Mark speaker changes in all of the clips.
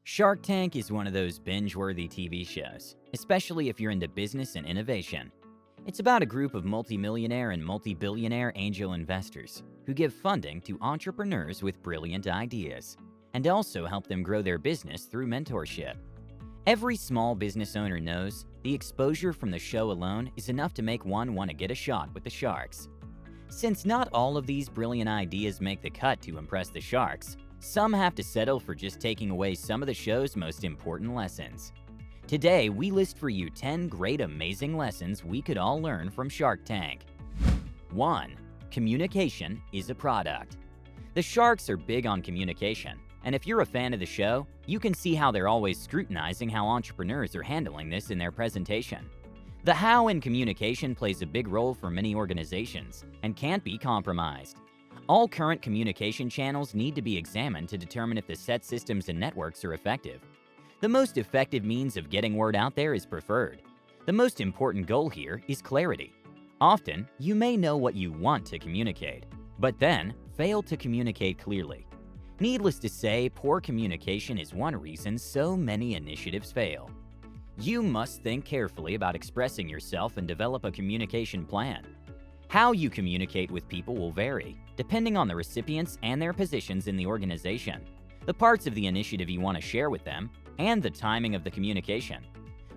Speaker 1: Shark Tank is one of those binge-worthy TV shows, especially if you're into business and innovation. It's about a group of multi-millionaire and multi-billionaire angel investors who give funding to entrepreneurs with brilliant ideas and also help them grow their business through mentorship. Every small business owner knows the exposure from the show alone is enough to make one want to get a shot with the sharks. Since not all of these brilliant ideas make the cut to impress the sharks, some have to settle for just taking away some of the show's most important lessons. Today, we list for you 10 great amazing lessons we could all learn from Shark Tank. 1. Communication is a product. The sharks are big on communication, and if you're a fan of the show, you can see how they're always scrutinizing how entrepreneurs are handling this in their presentation. The how in communication plays a big role for many organizations and can't be compromised. All current communication channels need to be examined to determine if the set systems and networks are effective. The most effective means of getting word out there is preferred. The most important goal here is clarity. Often, you may know what you want to communicate, but then fail to communicate clearly. Needless to say, poor communication is one reason so many initiatives fail. You must think carefully about expressing yourself and develop a communication plan. How you communicate with people will vary, depending on the recipients and their positions in the organization, the parts of the initiative you want to share with them, and the timing of the communication.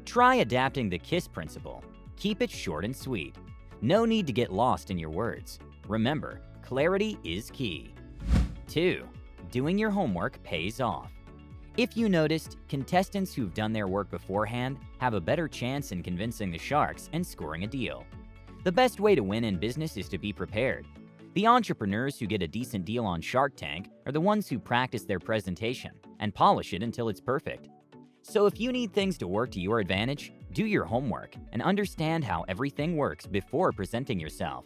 Speaker 1: Try adapting the KISS principle. Keep it short and sweet. No need to get lost in your words. Remember, clarity is key. 2. Doing your homework pays off. If you noticed, contestants who've done their work beforehand have a better chance in convincing the sharks and scoring a deal. The best way to win in business is to be prepared. The entrepreneurs who get a decent deal on Shark Tank are the ones who practice their presentation and polish it until it's perfect. So if you need things to work to your advantage, do your homework and understand how everything works before presenting yourself.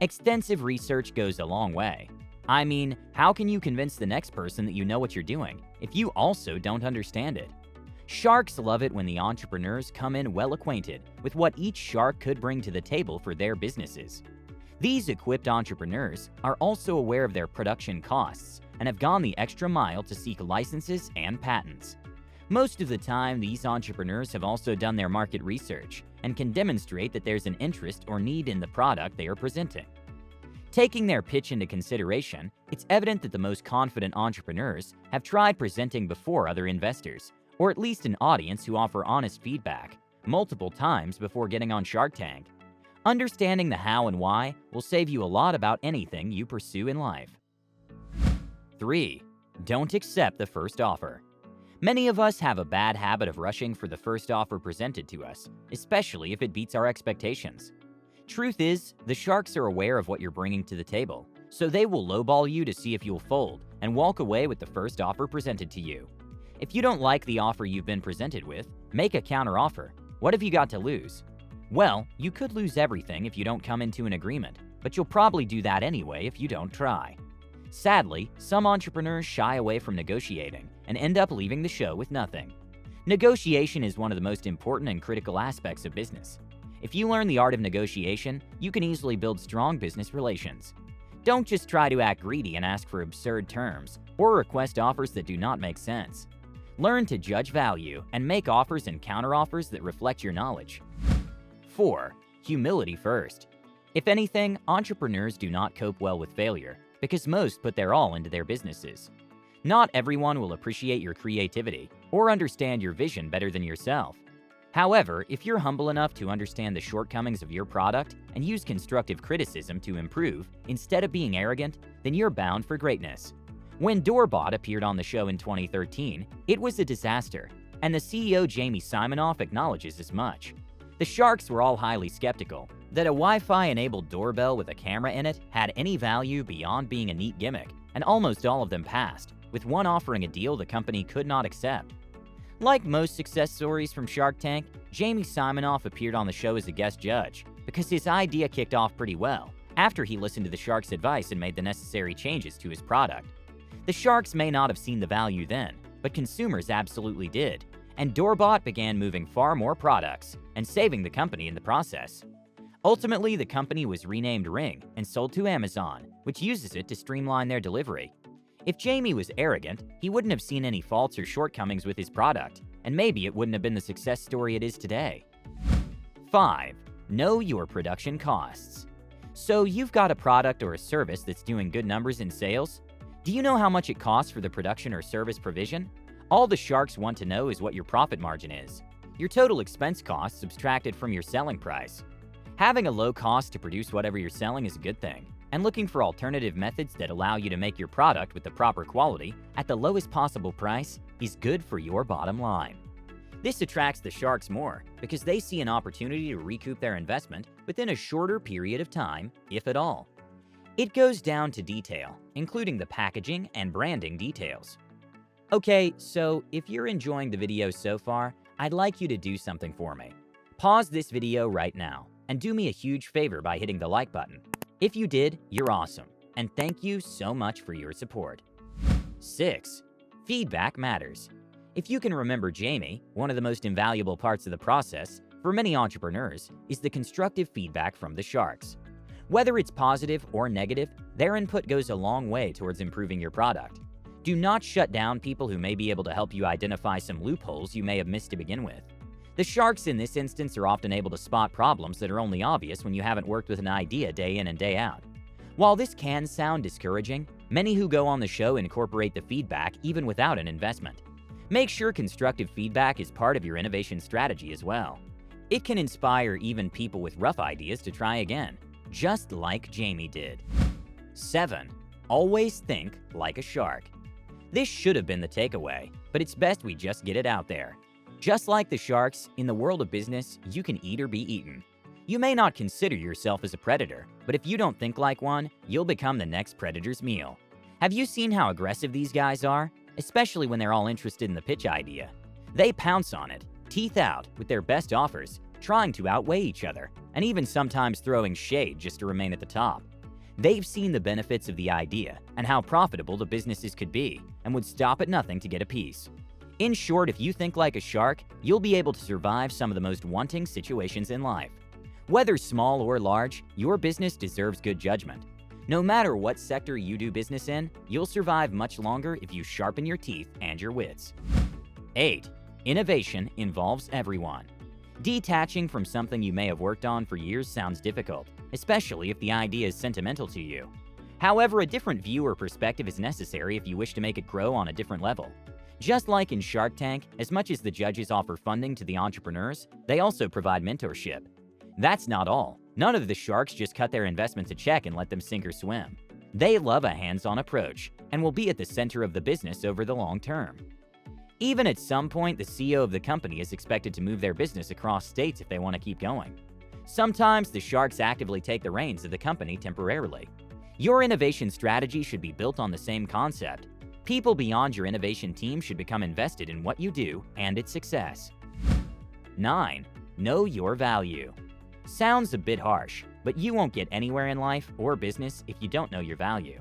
Speaker 1: Extensive research goes a long way. I mean, how can you convince the next person that you know what you're doing if you also don't understand it? Sharks love it when the entrepreneurs come in well acquainted with what each shark could bring to the table for their businesses. These equipped entrepreneurs are also aware of their production costs and have gone the extra mile to seek licenses and patents. Most of the time, these entrepreneurs have also done their market research and can demonstrate that there's an interest or need in the product they are presenting. Taking their pitch into consideration, it's evident that the most confident entrepreneurs have tried presenting before other investors, or at least an audience who offer honest feedback, multiple times before getting on Shark Tank. Understanding the how and why will save you a lot about anything you pursue in life. 3. Don't accept the first offer. Many of us have a bad habit of rushing for the first offer presented to us, especially if it beats our expectations. Truth is, the sharks are aware of what you're bringing to the table, so they will lowball you to see if you'll fold and walk away with the first offer presented to you. If you don't like the offer you've been presented with, make a counteroffer. What have you got to lose? Well, you could lose everything if you don't come into an agreement, but you'll probably do that anyway if you don't try. Sadly, some entrepreneurs shy away from negotiating and end up leaving the show with nothing. Negotiation is one of the most important and critical aspects of business. If you learn the art of negotiation, you can easily build strong business relations. Don't just try to act greedy and ask for absurd terms or request offers that do not make sense. Learn to judge value and make offers and counteroffers that reflect your knowledge. 4. Humility first. If anything, entrepreneurs do not cope well with failure because most put their all into their businesses. Not everyone will appreciate your creativity or understand your vision better than yourself. However, if you're humble enough to understand the shortcomings of your product and use constructive criticism to improve instead of being arrogant, then you're bound for greatness. When Doorbot appeared on the show in 2013, it was a disaster, and the CEO Jamie Siminoff acknowledges as much. The sharks were all highly skeptical that a Wi-Fi-enabled doorbell with a camera in it had any value beyond being a neat gimmick, and almost all of them passed, with one offering a deal the company could not accept. Like most success stories from Shark Tank, Jamie Siminoff appeared on the show as a guest judge because his idea kicked off pretty well after he listened to the sharks' advice and made the necessary changes to his product. The sharks may not have seen the value then, but consumers absolutely did, and Doorbot began moving far more products and saving the company in the process. Ultimately, the company was renamed Ring and sold to Amazon, which uses it to streamline their delivery. If Jamie was arrogant, he wouldn't have seen any faults or shortcomings with his product, and maybe it wouldn't have been the success story it is today. 5. Know your production costs. So you've got a product or a service that's doing good numbers in sales? Do you know how much it costs for the production or service provision? All the sharks want to know is what your profit margin is. Your total expense cost subtracted from your selling price. Having a low cost to produce whatever you're selling is a good thing, and looking for alternative methods that allow you to make your product with the proper quality at the lowest possible price is good for your bottom line. This attracts the sharks more because they see an opportunity to recoup their investment within a shorter period of time, if at all. It goes down to detail, including the packaging and branding details. Okay, so if you're enjoying the video so far, I'd like you to do something for me. Pause this video right now and do me a huge favor by hitting the like button. If you did, you're awesome, and thank you so much for your support. 6. Feedback matters. If you can remember Jamie, one of the most invaluable parts of the process for many entrepreneurs is the constructive feedback from the sharks. Whether it's positive or negative, their input goes a long way towards improving your product. Do not shut down people who may be able to help you identify some loopholes you may have missed to begin with. The sharks in this instance are often able to spot problems that are only obvious when you haven't worked with an idea day in and day out. While this can sound discouraging, many who go on the show incorporate the feedback even without an investment. Make sure constructive feedback is part of your innovation strategy as well. It can inspire even people with rough ideas to try again, just like Jamie did. 7. Always think like a shark. This should have been the takeaway, but it's best we just get it out there. Just like the sharks, in the world of business, you can eat or be eaten. You may not consider yourself as a predator, but if you don't think like one, you'll become the next predator's meal. Have you seen how aggressive these guys are? Especially when they're all interested in the pitch idea. They pounce on it, teeth out, with their best offers, trying to outweigh each other, and even sometimes throwing shade just to remain at the top. They've seen the benefits of the idea and how profitable the businesses could be, and would stop at nothing to get a piece. In short, if you think like a shark, you'll be able to survive some of the most wanting situations in life. Whether small or large, your business deserves good judgment. No matter what sector you do business in, you'll survive much longer if you sharpen your teeth and your wits. 8. Innovation involves everyone. Detaching from something you may have worked on for years sounds difficult, especially if the idea is sentimental to you. However, a different view or perspective is necessary if you wish to make it grow on a different level. Just like in Shark Tank, as much as the judges offer funding to the entrepreneurs, they also provide mentorship. That's not all. None of the sharks just cut their investments a check and let them sink or swim. They love a hands-on approach and will be at the center of the business over the long term. Even at some point, the CEO of the company is expected to move their business across states if they want to keep going. Sometimes the sharks actively take the reins of the company temporarily. Your innovation strategy should be built on the same concept. People beyond your innovation team should become invested in what you do and its success. 9. Know your value. Sounds a bit harsh, but you won't get anywhere in life or business if you don't know your value.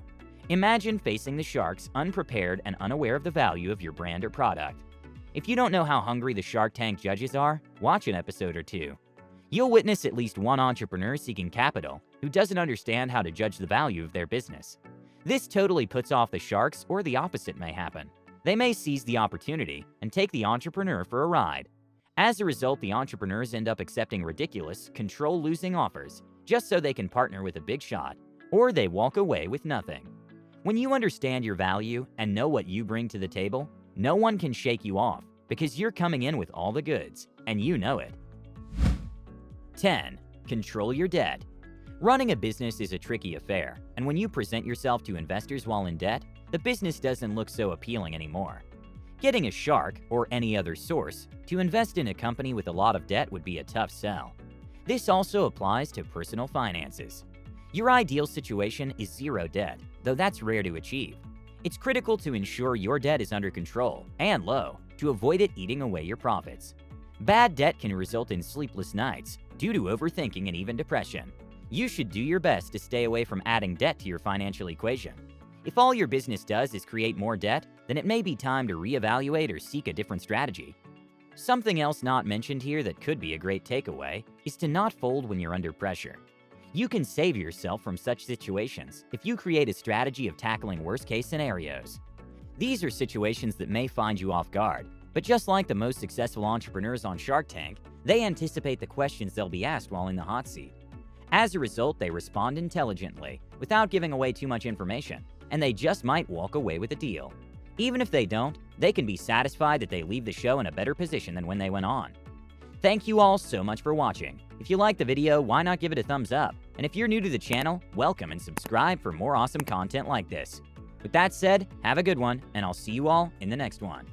Speaker 1: Imagine facing the sharks unprepared and unaware of the value of your brand or product. If you don't know how hungry the Shark Tank judges are, watch an episode or two. You'll witness at least one entrepreneur seeking capital who doesn't understand how to judge the value of their business. This totally puts off the sharks, or the opposite may happen. They may seize the opportunity and take the entrepreneur for a ride. As a result, the entrepreneurs end up accepting ridiculous, control-losing offers just so they can partner with a big shot, or they walk away with nothing. When you understand your value and know what you bring to the table, no one can shake you off because you're coming in with all the goods, and you know it. 10. Control your debt. Running a business is a tricky affair, and when you present yourself to investors while in debt, the business doesn't look so appealing anymore. Getting a shark, or any other source, to invest in a company with a lot of debt would be a tough sell. This also applies to personal finances. Your ideal situation is zero debt, though that's rare to achieve. It's critical to ensure your debt is under control and low to avoid it eating away your profits. Bad debt can result in sleepless nights due to overthinking and even depression. You should do your best to stay away from adding debt to your financial equation. If all your business does is create more debt, then it may be time to reevaluate or seek a different strategy. Something else not mentioned here that could be a great takeaway is to not fold when you're under pressure. You can save yourself from such situations if you create a strategy of tackling worst-case scenarios. These are situations that may find you off guard, but just like the most successful entrepreneurs on Shark Tank, they anticipate the questions they'll be asked while in the hot seat. As a result, they respond intelligently, without giving away too much information, and they just might walk away with a deal. Even if they don't, they can be satisfied that they leave the show in a better position than when they went on. Thank you all so much for watching. If you liked the video, why not give it a thumbs up? And if you're new to the channel, welcome and subscribe for more awesome content like this. With that said, have a good one, and I'll see you all in the next one.